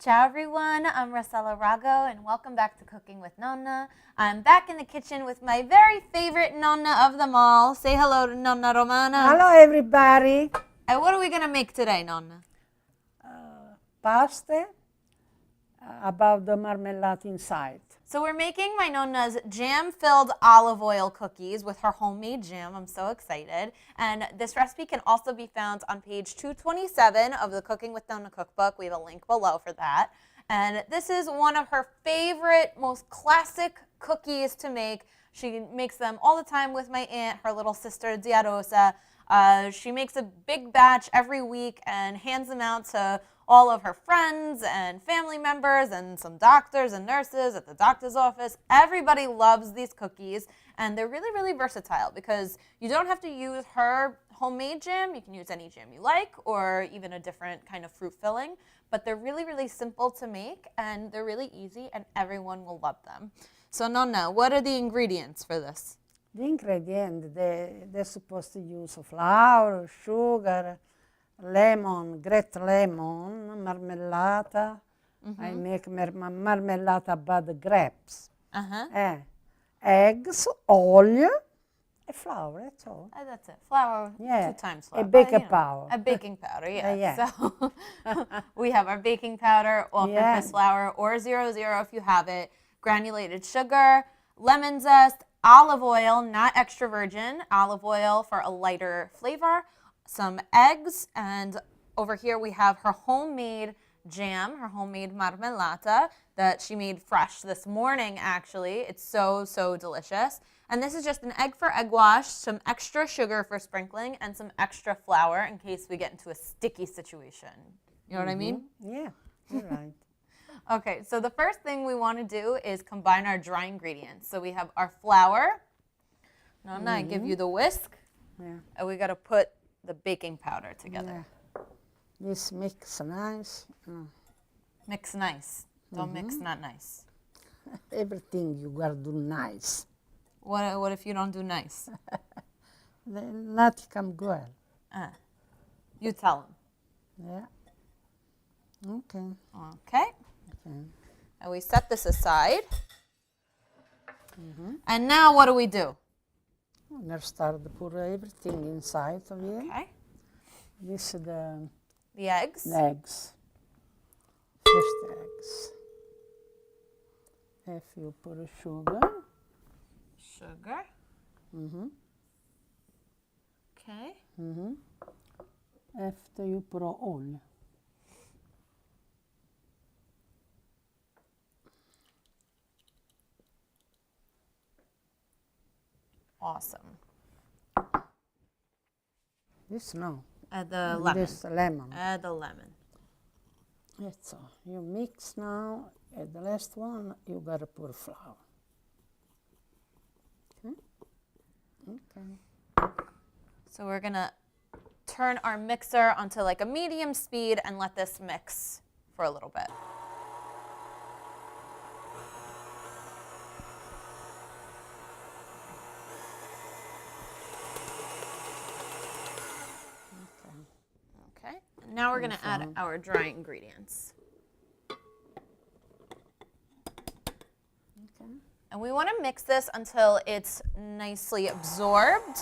Ciao everyone, I'm Rossella Rago and welcome back to Cooking with Nonna. I'm back in the kitchen with my very favorite Nonna of them all. Say hello to Nonna Romana. Hello everybody. And what are we going to make today, Nonna? Pasta about the marmalade inside. So we're making my Nonna's jam-filled olive oil cookies with her homemade jam. I'm so excited. And this recipe can also be found on page 227 of the Cooking with Nonna cookbook. We have a link below for that. And this is one of her favorite, most classic cookies to make. She makes them all the time with my aunt, her little sister, Zia Rosa. She makes a big batch every week and hands them out to all of her friends and family members and some doctors and nurses at the doctor's office. Everybody loves these cookies, and they're really, really versatile because you don't have to use her homemade jam. You can use any jam you like or even a different kind of fruit filling, but they're really, really simple to make, and they're really easy, and everyone will love them. So Nonna, what are the ingredients for this? The ingredient, they're supposed to use flour, sugar, lemon, grated lemon, marmellata. I make marmellata about the grapes. Eggs, oil, and flour, that's all. That's it. Flour, yeah. 2 times flour. A baking powder. A baking powder, yeah. Yeah. So we have our baking powder, all-purpose flour, or 00 if you have it, granulated sugar, lemon zest, olive oil, not extra virgin, olive oil for a lighter flavor, some eggs, and over here we have her homemade jam, her homemade marmellata that she made fresh this morning, actually. It's so, so delicious. And this is just an egg for egg wash, some extra sugar for sprinkling, and some extra flour in case we get into a sticky situation. You know what I mean? Yeah, you're right. Okay, so the first thing we want to do is combine our dry ingredients. So we have our flour. Nonna, I give you the whisk. Yeah. And we got to put the baking powder together. Yeah. This mix nice. Mix nice. Don't mix not nice. Everything you gotta do nice. What if you don't do nice? Then nothing come good. You tell them. Yeah. Okay. Okay. And we set this aside. And now what do? I'm gonna start to put everything inside of here. Okay. This is the eggs. The eggs. First eggs. If you put a sugar. Sugar. Okay. After you put oil. Awesome. This no. Add the lemon. This lemon. Add the lemon. That's all. You mix now. At the last one, you gotta put flour. Okay. So we're gonna turn our mixer onto like a medium speed and let this mix for a little bit. Okay. Now we're gonna add our dry ingredients. Okay. And we want to mix this until it's nicely absorbed.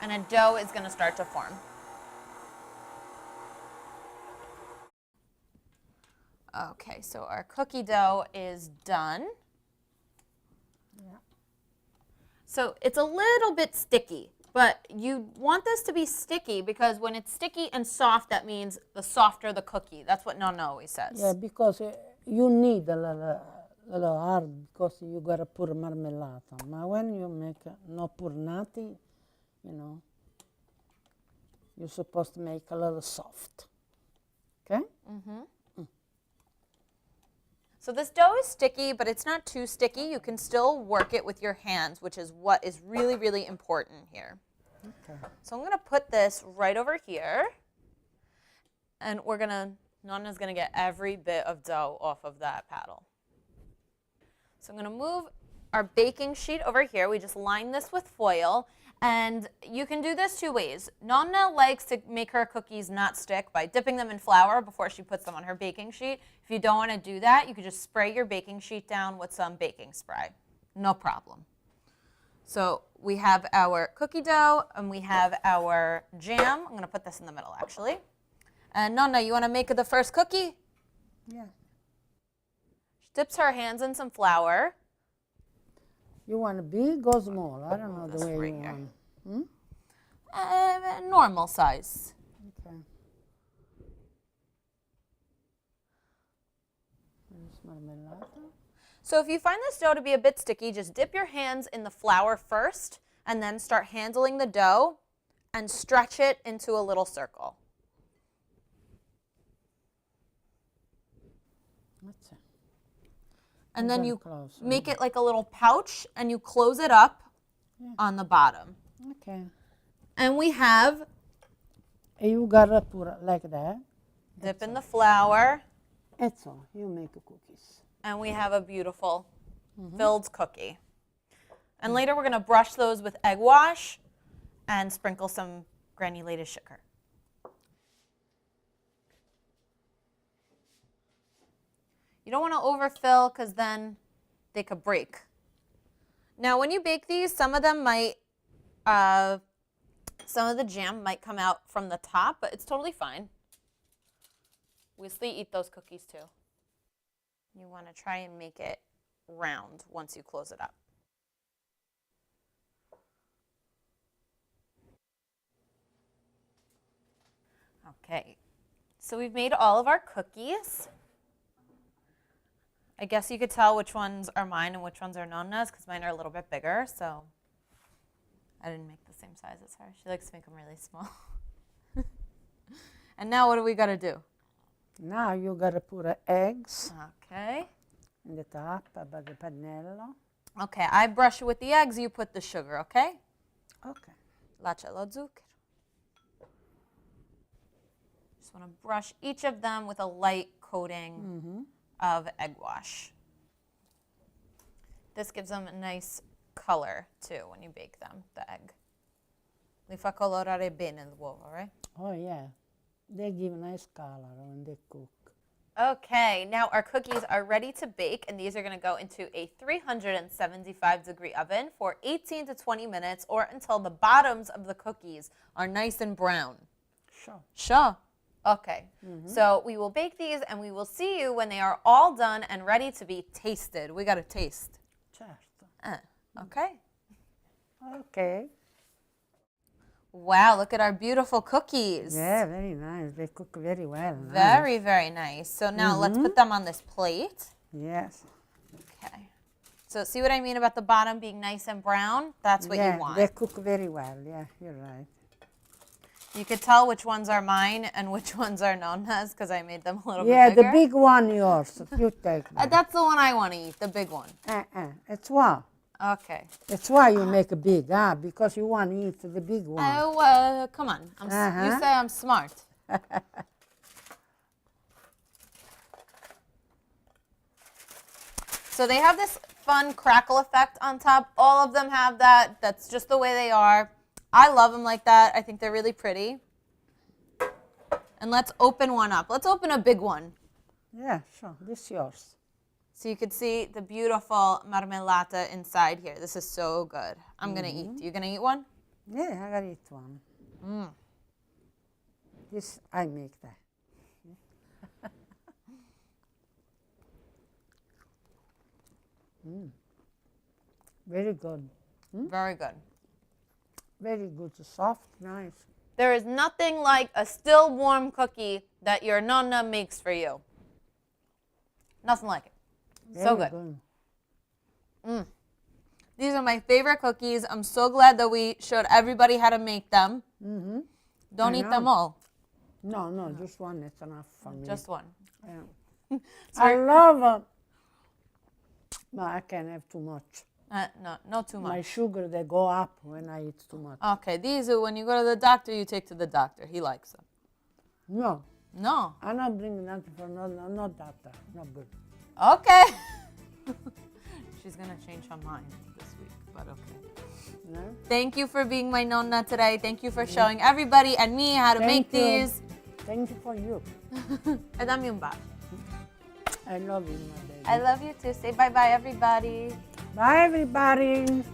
And a dough is going to start to form. Okay, so our cookie dough is done. Yeah. So it's a little bit sticky, but you want this to be sticky because when it's sticky and soft, that means the softer the cookie. That's what Nonna always says. Yeah, because you need a little hard because you gotta put marmellata. But when you make no put nothing, you know, you're supposed to make a little soft. Okay? So this dough is sticky, but it's not too sticky. You can still work it with your hands, which is what is really, really important here. Okay. So I'm going to put this right over here, and Nonna's going to get every bit of dough off of that paddle. So I'm going to move our baking sheet over here. We just line this with foil, And you can do this two ways. Nonna likes to make her cookies not stick by dipping them in flour before she puts them on her baking sheet. If you don't want to do that, you can just spray your baking sheet down with some baking spray. No problem. So we have our cookie dough and we have our jam. I'm going to put this in the middle, actually. And Nonna, you want to make the first cookie? Yeah. She dips her hands in some flour. You want big or small? I don't know This the way you ringer. want. Normal size. Okay. There's marmellata. So if you find this dough to be a bit sticky, just dip your hands in the flour first and then start handling the dough and stretch it into a little circle. That's it. And then you close, make it like a little pouch and you close it up on the bottom. Okay. And we have You gotta put it like that. dip in the flour That's all. You make cookies. and we have a beautiful filled cookie. And later we're going to brush those with egg wash and sprinkle some granulated sugar. You don't want to overfill because then they could break. Now when you bake these, some of them might, some of the jam might come out from the top, but it's totally fine. We still eat those cookies too. You want to try and make it round once you close it up. Okay, so we've made all of our cookies. I guess you could tell which ones are mine and which ones are Nonna's because mine are a little bit bigger, so I didn't make the same size as her. She likes to make them really small. And now what do we got to do? Now you gotta put eggs Okay. in the top about the pannello. Okay, I brush it with the eggs, you put the sugar, okay? Okay. Lascia lo zucchero. Just want to brush each of them with a light coating of egg wash. This gives them a nice color too when you bake them, the egg. Li fa colorare bene l'uovo, right? Oh yeah. They give nice color when they cook. Okay, now our cookies are ready to bake, and these are going to go into a 375-degree oven for 18 to 20 minutes or until the bottoms of the cookies are nice and brown. Sure. Sure. Okay, so we will bake these and we will see you when they are all done and ready to be tasted. We got to taste. Certo. Okay. Okay. Wow, look at our beautiful cookies. Yeah, very nice. They cook very well. Very, very nice. So now let's put them on this plate. Yes. Okay. So see what I mean about the bottom being nice and brown? That's what you want. They cook very well. Yeah, you're right. You could tell which ones are mine and which ones are Nonna's because I made them a little Yeah, bit bigger. the big one yours. You take that. That's the one I want to eat, the big one. It's why. Okay. It's why you make a big, because you want to eat the big one. Oh, come on. You say I'm smart. So they have this fun crackle effect on top. All of them have that. That's just the way they are. I love them like that. I think they're really pretty. And let's open one up. Let's open a big one. Yeah, sure. This is yours. So you can see the beautiful marmellata inside here. This is so good. I'm going to eat. You going to eat one? Yeah, I gotta eat one. This, I make that. Very good. Very good. Very good. Soft, nice. There is nothing like a still warm cookie that your nonna makes for you. Nothing like it. So good. These are my favorite cookies. I'm so glad that we showed everybody how to make them. Don't eat them all. No, just one. It's enough for me. Just one. Yeah. I love but I can't have too much. No, not too My much. sugar, they go up when I eat too much. Okay, these are when you go to the doctor, you take to the doctor. He likes them. No, No. I'm not bringing nothing for not that. Not good. Okay. She's going to change her mind this week, but okay. Yeah? Thank you for being my nonna today. Thank you for showing everybody and me how to make Thank you. these. Thank you for you. I love you, Bob. I love you, my baby. I love you too. Say bye-bye, everybody. Bye, everybody.